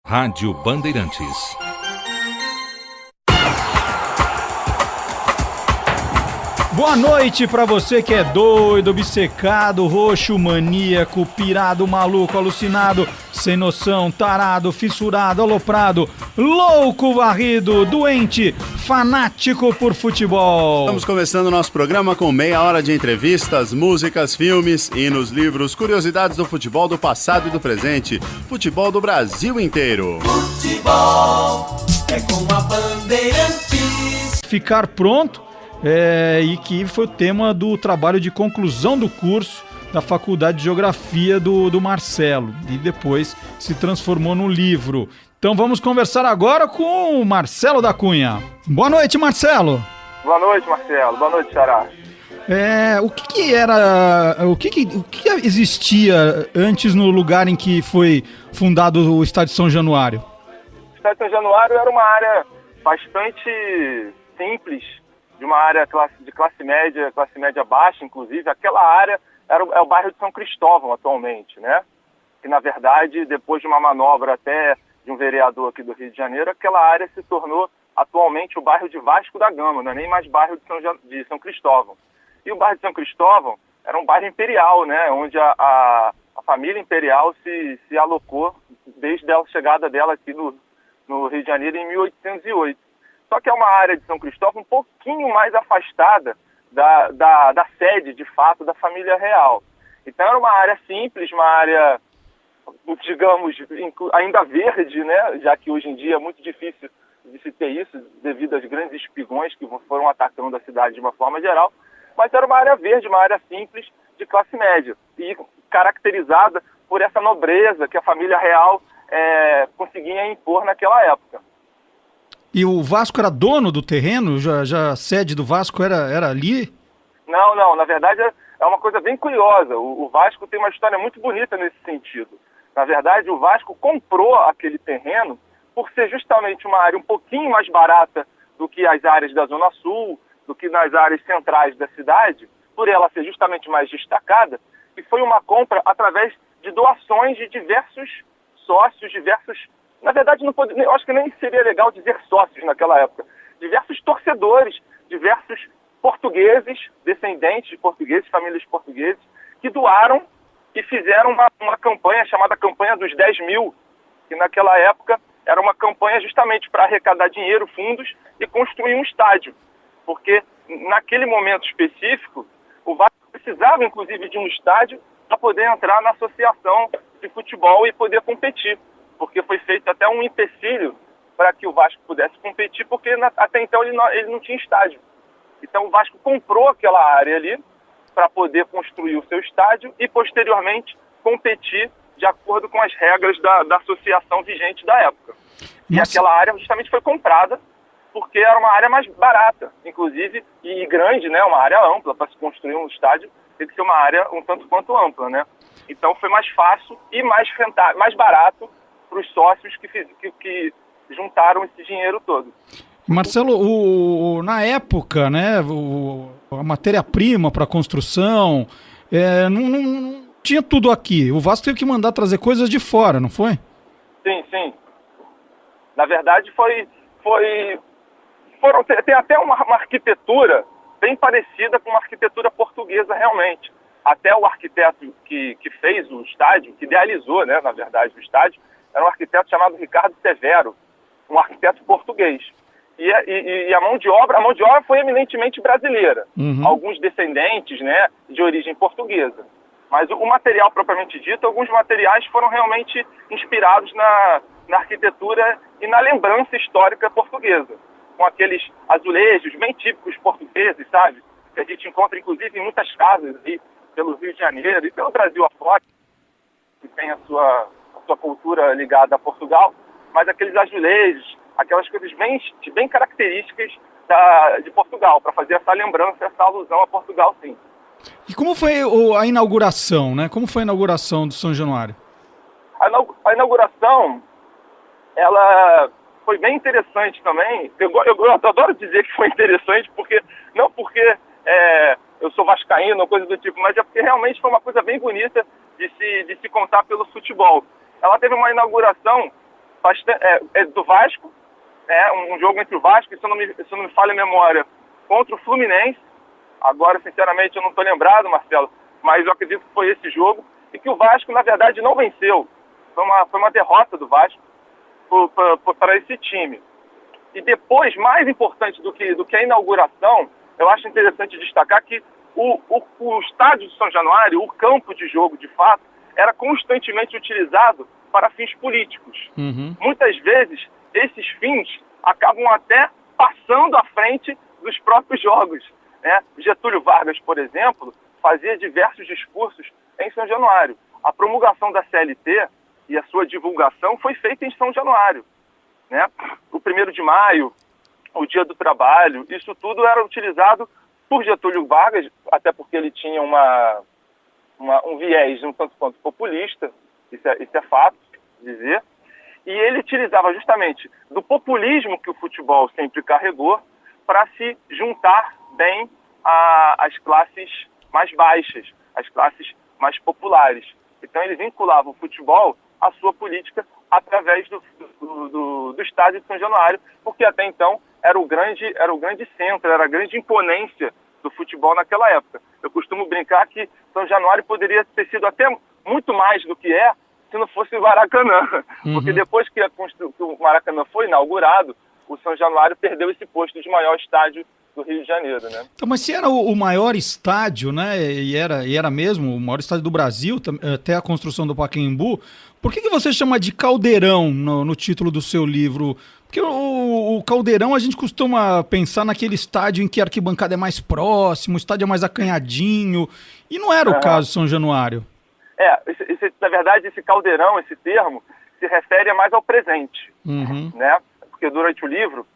Rádio Bandeirantes. Boa noite pra você que é doido, obcecado, roxo, maníaco, pirado, maluco, alucinado, sem noção, tarado, fissurado, aloprado, louco, varrido, doente, fanático por futebol. Estamos começando o nosso programa com meia hora de entrevistas, músicas, filmes, hinos, livros, curiosidades do futebol do passado e do presente. Futebol do Brasil inteiro. Futebol é com a Bandeirantes. Ficar pronto. E que foi o tema do trabalho de conclusão do curso da Faculdade de Geografia do Marcelo, e depois se transformou no livro. Então vamos conversar agora com o Marcelo da Cunha. Boa noite, Marcelo. Boa noite, Marcelo. Boa noite, Xará. O que existia antes no lugar em que foi fundado o Estádio São Januário? O Estádio São Januário era uma área bastante simples, de uma área de classe média baixa, inclusive. Aquela área é o bairro de São Cristóvão atualmente, né? Que, na verdade, depois de uma manobra até de um vereador aqui do Rio de Janeiro, aquela área se tornou atualmente o bairro de Vasco da Gama, não é nem mais bairro de São Cristóvão. E o bairro de São Cristóvão era um bairro imperial, né? Onde a família imperial se alocou desde a chegada dela aqui no Rio de Janeiro em 1808. Só que é uma área de São Cristóvão um pouquinho mais afastada da sede, de fato, da família real. Então era uma área simples, uma área, digamos, ainda verde, né? Já que hoje em dia é muito difícil de se ter isso, devido aos grandes espigões que foram atacando a cidade de uma forma geral. Mas era uma área verde, uma área simples, de classe média, e caracterizada por essa nobreza que a família real conseguia impor naquela época. E o Vasco era dono do terreno? Já a sede do Vasco era ali? Não. Na verdade, é uma coisa bem curiosa. O Vasco tem uma história muito bonita nesse sentido. Na verdade, o Vasco comprou aquele terreno por ser justamente uma área um pouquinho mais barata do que as áreas da Zona Sul, do que nas áreas centrais da cidade, por ela ser justamente mais destacada, e foi uma compra através de doações de diversos sócios, na verdade, eu acho que nem seria legal dizer sócios naquela época. Diversos torcedores, diversos portugueses, descendentes de portugueses, famílias portuguesas, que doaram e fizeram uma campanha chamada Campanha dos 10 mil, que naquela época era uma campanha justamente para arrecadar dinheiro, fundos e construir um estádio. Porque naquele momento específico, o Vasco precisava, inclusive, de um estádio para poder entrar na associação de futebol e poder competir. Porque foi feito até um empecilho para que o Vasco pudesse competir, porque até então ele não tinha estádio. Então o Vasco comprou aquela área ali para poder construir o seu estádio e, posteriormente, competir de acordo com as regras da associação vigente da época. E aquela área justamente foi comprada porque era uma área mais barata, inclusive, e grande, né? Uma área ampla. Para se construir um estádio tem que ser uma área um tanto quanto ampla, né? Então foi mais fácil e mais rentável, mais barato para os sócios que juntaram esse dinheiro todo. Marcelo, na época, né, a matéria-prima para a construção, não tinha tudo aqui. O Vasco teve que mandar trazer coisas de fora, não foi? Sim. Na verdade, tem até uma arquitetura bem parecida com uma arquitetura portuguesa realmente. Até o arquiteto que fez o estádio, que idealizou, né, na verdade, o estádio, era um arquiteto chamado Ricardo Severo, um arquiteto português. E a mão de obra foi eminentemente brasileira. Uhum. Alguns descendentes, né, de origem portuguesa. Mas o material propriamente dito, alguns materiais foram realmente inspirados na arquitetura e na lembrança histórica portuguesa. Com aqueles azulejos bem típicos portugueses, sabe? Que a gente encontra, inclusive, em muitas casas aí pelo Rio de Janeiro e pelo Brasil afora, que tem a sua cultura ligada a Portugal, mas aqueles azulejos, aquelas coisas bem características de Portugal, para fazer essa lembrança, essa alusão a Portugal, sim. E como foi a inauguração, né? Como foi a inauguração do São Januário? A inauguração, ela foi bem interessante também. Eu adoro dizer que foi interessante, não porque eu sou vascaíno ou coisa do tipo, mas é porque realmente foi uma coisa bem bonita de se contar pelo futebol. Ela teve uma inauguração do Vasco, um jogo entre o Vasco, e se eu não me falha a memória, contra o Fluminense. Agora, sinceramente, eu não estou lembrado, Marcelo, mas eu acredito que foi esse jogo, e que o Vasco, na verdade, não venceu. Foi uma derrota do Vasco para esse time. E depois, mais importante do que a inauguração, eu acho interessante destacar que o estádio de São Januário, o campo de jogo, de fato, era constantemente utilizado para fins políticos. Uhum. Muitas vezes, esses fins acabam até passando à frente dos próprios jogos, né? Getúlio Vargas, por exemplo, fazia diversos discursos em São Januário. A promulgação da CLT e a sua divulgação foi feita em São Januário, né? O 1º de maio, o Dia do Trabalho, isso tudo era utilizado por Getúlio Vargas, até porque ele tinha um viés um tanto quanto populista, isso é fato dizer, e ele utilizava justamente do populismo que o futebol sempre carregou para se juntar bem às classes mais baixas, às classes mais populares. Então ele vinculava o futebol à sua política através do estádio de São Januário, porque até então era o grande centro, era a grande imponência do futebol naquela época. Eu costumo brincar que São Januário poderia ter sido até muito mais do que se não fosse o Maracanã. Uhum. Porque depois que o Maracanã foi inaugurado, o São Januário perdeu esse posto de maior estádio do Rio de Janeiro, né? Então, mas se era o maior estádio, né, e era mesmo o maior estádio do Brasil, até a construção do Pacaembu, por que você chama de Caldeirão no título do seu livro? Porque o Caldeirão a gente costuma pensar naquele estádio em que a arquibancada é mais próximo, o estádio é mais acanhadinho, e não era o caso de São Januário. Na verdade, esse Caldeirão, esse termo, se refere mais ao presente, Uhum. né? Porque durante o livro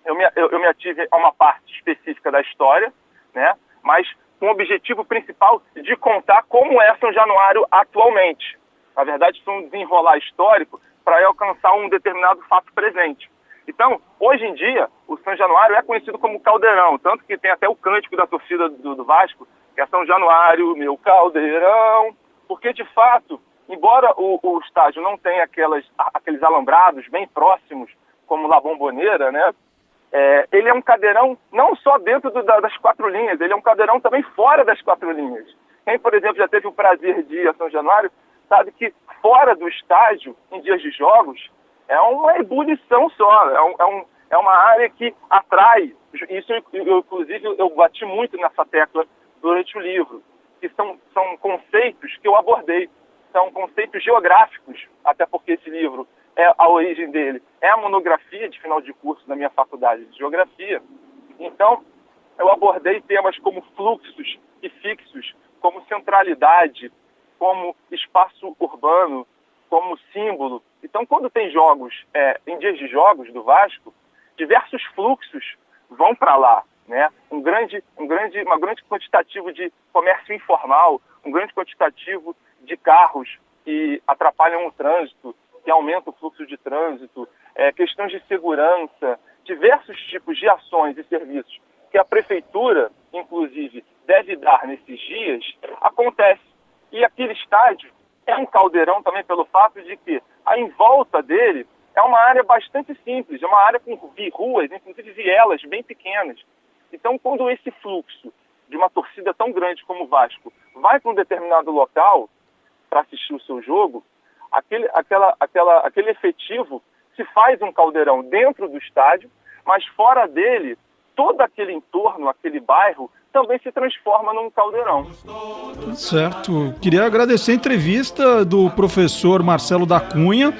eu me ative a uma parte específica da história, né? Mas com o objetivo principal de contar como é São Januário atualmente. Na verdade, isso é um desenrolar histórico para alcançar um determinado fato presente. Então, hoje em dia, o São Januário é conhecido como Caldeirão, tanto que tem até o cântico da torcida do Vasco, que é São Januário, meu Caldeirão, porque, de fato, embora o estádio não tenha aqueles alambrados bem próximos, como La Bombonera, né? Ele é um caldeirão não só dentro das 4 linhas, ele é um caldeirão também fora das 4 linhas. Quem, por exemplo, já teve o prazer de ir a São Januário, sabe que fora do estádio, em dias de jogos, é uma ebulição só, é uma área que atrai. Isso, inclusive, eu bati muito nessa tecla durante o livro, que são conceitos que eu abordei, são conceitos geográficos, até porque esse livro, a origem dele é a monografia de final de curso da minha faculdade de Geografia. Então, eu abordei temas como fluxos e fixos, como centralidade, como espaço urbano, como símbolo. Então, quando tem jogos, em dias de jogos do Vasco, diversos fluxos vão para lá, né? Uma grande quantitativo de comércio informal, um grande quantitativo de carros que atrapalham o trânsito, que aumentam o fluxo de trânsito, questões de segurança, diversos tipos de ações e serviços que a prefeitura, inclusive, deve dar nesses dias, acontece. E aquele estádio é um caldeirão também pelo fato de que em volta dele é uma área bastante simples, é uma área com ruas, inclusive vielas bem pequenas. Então, quando esse fluxo de uma torcida tão grande como o Vasco vai para um determinado local para assistir o seu jogo, aquele efetivo se faz um caldeirão dentro do estádio, mas fora dele, todo aquele entorno, aquele bairro, também se transforma num caldeirão. Certo. Queria agradecer a entrevista do professor Marcelo da Cunha,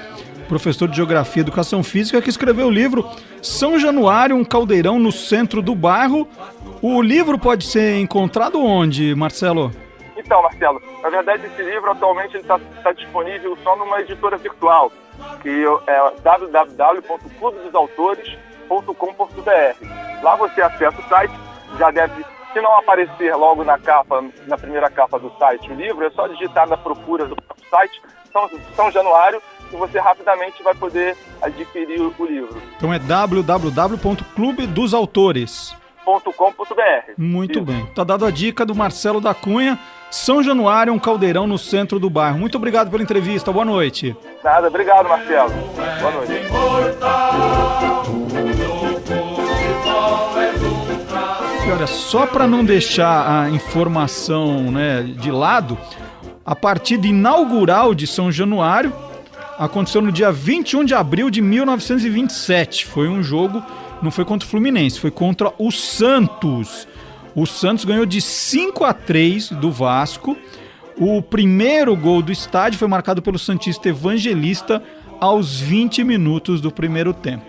professor de Geografia e Educação Física, que escreveu o livro São Januário, um caldeirão no centro do bairro. O livro pode ser encontrado onde, Marcelo? Então, Marcelo, na verdade esse livro atualmente está disponível só numa editora virtual, que é www.clubedosautores.com.br. Lá você acessa o site, já deve, se não aparecer logo na primeira capa do site o livro, é só digitar na procura do próprio site, São Januário, e você rapidamente vai poder adquirir o livro. Então é www.clubedosautores.com.br. Muito bem. Tá dado a dica do Marcelo da Cunha. São Januário, um caldeirão no centro do bairro. Muito obrigado pela entrevista. Boa noite. Nada, obrigado, Marcelo. Boa noite. E olha, só para não deixar a informação, né, de lado, a partida inaugural de São Januário aconteceu no dia 21 de abril de 1927. Foi um jogo, não foi contra o Fluminense, foi contra o Santos. O Santos ganhou de 5-3 do Vasco. O primeiro gol do estádio foi marcado pelo santista Evangelista aos 20 minutos do primeiro tempo.